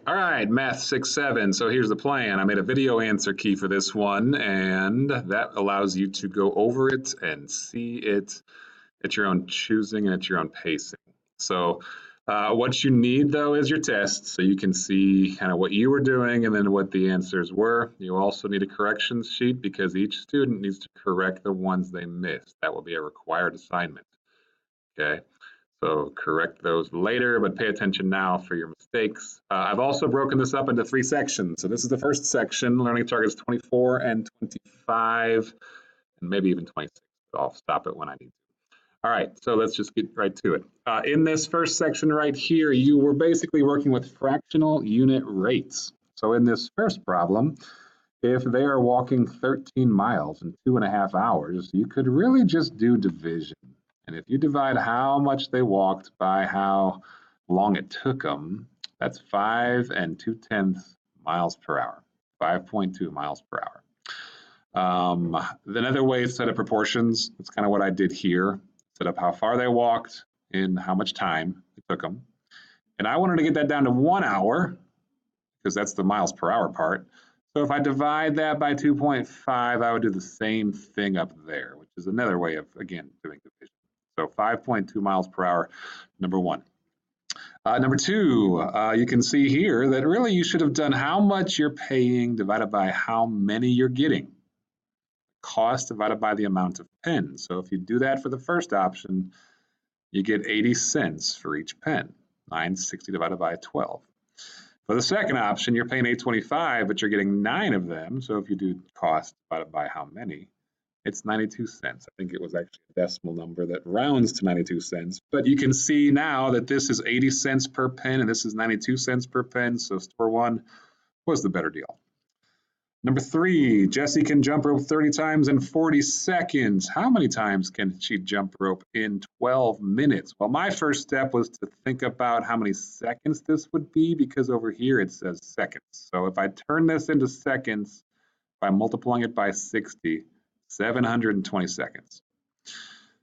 All right, Math 6-7. So here's the plan. I made a video answer key for this one, and that allows you to go over it and see it at your own choosing and at your own pacing. So what you need, though, is your test, so you can see kind of what you were doing and then what the answers were. You also need a corrections sheet because each student needs to correct the ones they missed. That will be a required assignment. Okay. So correct those later, but pay attention now for your mistakes. I've also broken this up into 3 sections. So this is the first section, learning targets 24 and 25, and maybe even 26. But I'll stop it when I need to. All right, so let's just get right to it. In this first section right here, you were basically working with fractional unit rates. So in this first problem, if they are walking 13 miles in 2.5 hours, you could really just do division. And if you divide how much they walked by how long it took them, that's 5 2/10 miles per hour, 5.2 miles per hour. Another way is set up proportions. That's kind of what I did here. Set up how far they walked and how much time it took them. And I wanted to get that down to 1 hour because that's the miles per hour part. So if I divide that by 2.5, I would do the same thing up there, which is another way of, again, doing division. So 5.2 miles per hour, number 1. Number 2, you can see here that really you should have done how much you're paying divided by how many you're getting. Cost divided by the amount of pens. So if you do that for the first option, you get 80 cents for each pen, 960 divided by 12. For the second option, you're paying $8.25, but you're getting 9 of them. So if you do cost divided by how many, it's 92 cents. I think it was actually a decimal number that rounds to 92 cents. But you can see now that this is 80 cents per pen and this is 92 cents per pen. So store 1 was the better deal. Number 3, Jessie can jump rope 30 times in 40 seconds. How many times can she jump rope in 12 minutes? Well, my first step was to think about how many seconds this would be because over here it says seconds. So if I turn this into seconds by multiplying it by 60, 720 seconds.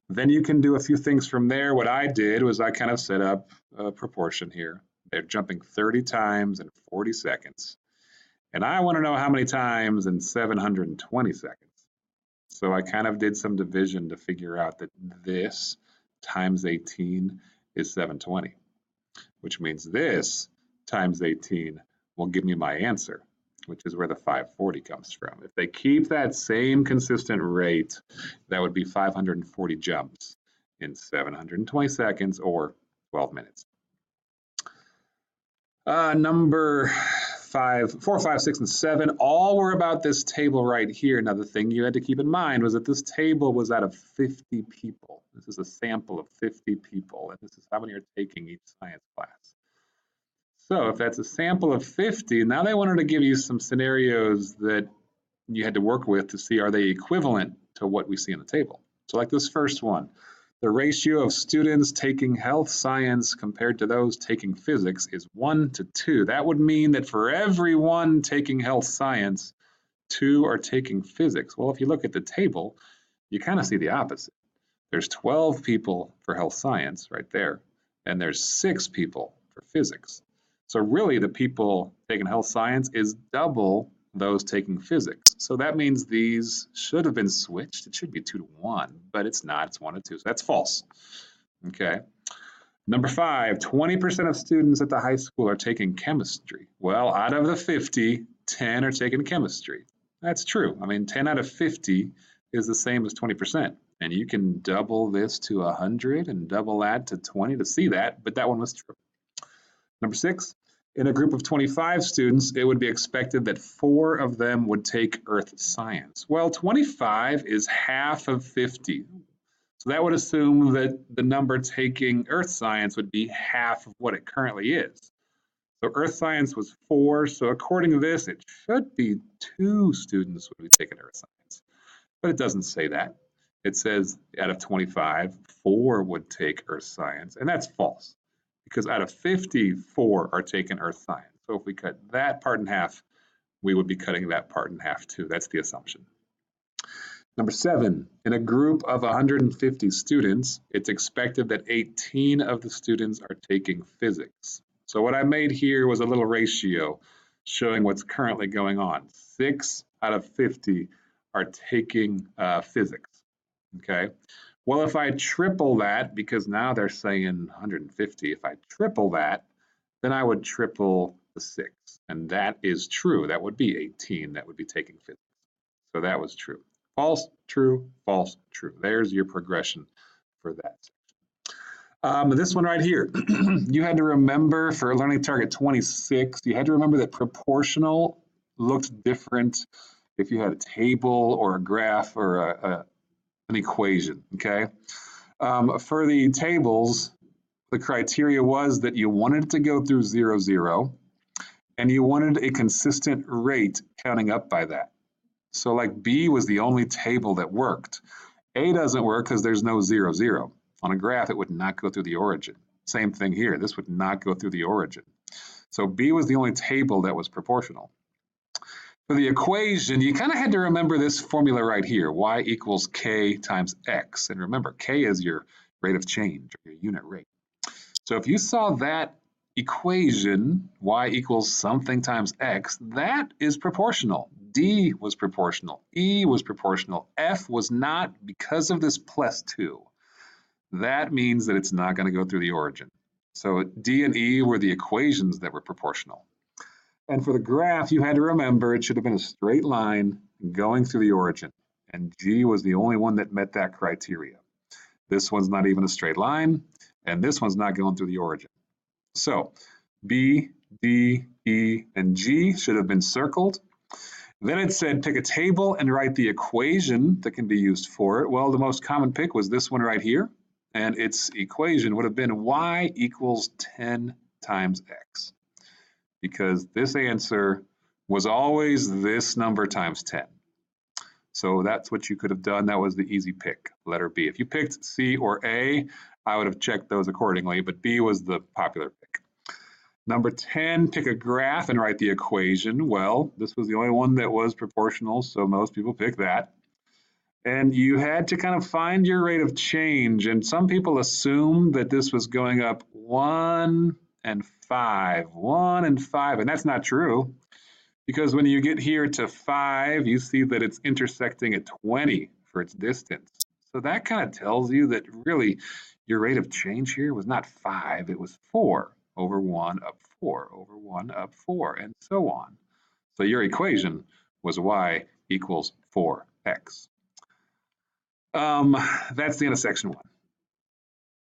Then you can do a few things from there. What I did was I kind of set up a proportion here. They're jumping 30 times in 40 seconds. And I want to know how many times in 720 seconds. So I kind of did some division to figure out that this times 18 is 720, which means this times 18 will give me my answer, which is where the 540 comes from. If they keep that same consistent rate, that would be 540 jumps in 720 seconds or 12 minutes. Number 4, 5, 6, and 7 all were about this table right here. Now the thing you had to keep in mind was that this table was out of 50 people. This is a sample of 50 people, and this is how many are taking each science class. So if that's a sample of 50, now they wanted to give you some scenarios that you had to work with to see are they equivalent to what we see in the table. So like this first one, the ratio of students taking health science compared to those taking physics is 1 to 2. That would mean that for everyone taking health science, 2 are taking physics. Well, if you look at the table, you kind of see the opposite. There's 12 people for health science right there, and there's 6 people for physics. So really the people taking health science is double those taking physics. So that means these should have been switched. It should be 2 to 1, but it's not, it's 1 to 2. So that's false. Okay. Number 5, 20% of students at the high school are taking chemistry. Well, out of the 50, 10 are taking chemistry. That's true. I mean, 10 out of 50 is the same as 20%. And you can double this to 100 and double that to 20 to see that, but that one was true. Number 6, in a group of 25 students, it would be expected that 4 of them would take earth science. Well, 25 is half of 50. So that would assume that the number taking earth science would be half of what it currently is. So earth science was 4, so according to this, it should be 2 students would be taking earth science. But it doesn't say that. It says out of 25, 4 would take earth science, and that's false. Because out of 54 are taking earth science. So if we cut that part in half, we would be cutting that part in half too. That's the assumption. Number 7, in a group of 150 students, it's expected that 18 of the students are taking physics. So what I made here was a little ratio showing what's currently going on. 6 out of 50 are taking physics, okay? Well, if I triple that, because now they're saying 150, if I triple that, then I would triple the 6. And that is true. That would be 18 that would be taking physics. So that was true. False, true, false, true. There's your progression for that section. This one right here, you had to remember for learning target 26, you had to remember that proportional looked different if you had a table or a graph or an equation, okay? For the tables, the criteria was that you wanted it to go through 0, 0, and you wanted a consistent rate counting up by that. So like B was the only table that worked. A doesn't work because there's no 0, 0. On a graph, it would not go through the origin. Same thing here. This would not go through the origin. So B was the only table that was proportional. For the equation, you kind of had to remember this formula right here, y equals k times x. And remember, k is your rate of change, or your unit rate. So if you saw that equation, y equals something times x, that is proportional. D was proportional, E was proportional, F was not because of this +2. That means that it's not going to go through the origin. So D and E were the equations that were proportional. And for the graph, you had to remember it should have been a straight line going through the origin. And G was the only one that met that criteria. This one's not even a straight line, and this one's not going through the origin. So B, D, E, and G should have been circled. Then it said pick a table and write the equation that can be used for it. Well, the most common pick was this one right here, and its equation would have been y equals 10 times x, because this answer was always this number times 10. So that's what you could have done. That was the easy pick, letter B. If you picked C or A, I would have checked those accordingly, but B was the popular pick. Number 10, pick a graph and write the equation. Well, this was the only one that was proportional, so most people picked that. And you had to kind of find your rate of change, and some people assumed that this was going up 1 and 5, 1 and 5, and that's not true. Because when you get here to 5, you see that it's intersecting at 20 for its distance. So that kind of tells you that really your rate of change here was not 5, it was 4 over 1 up 4 over 1 up 4, and so on. So your equation was y equals 4x. That's the end of section 1.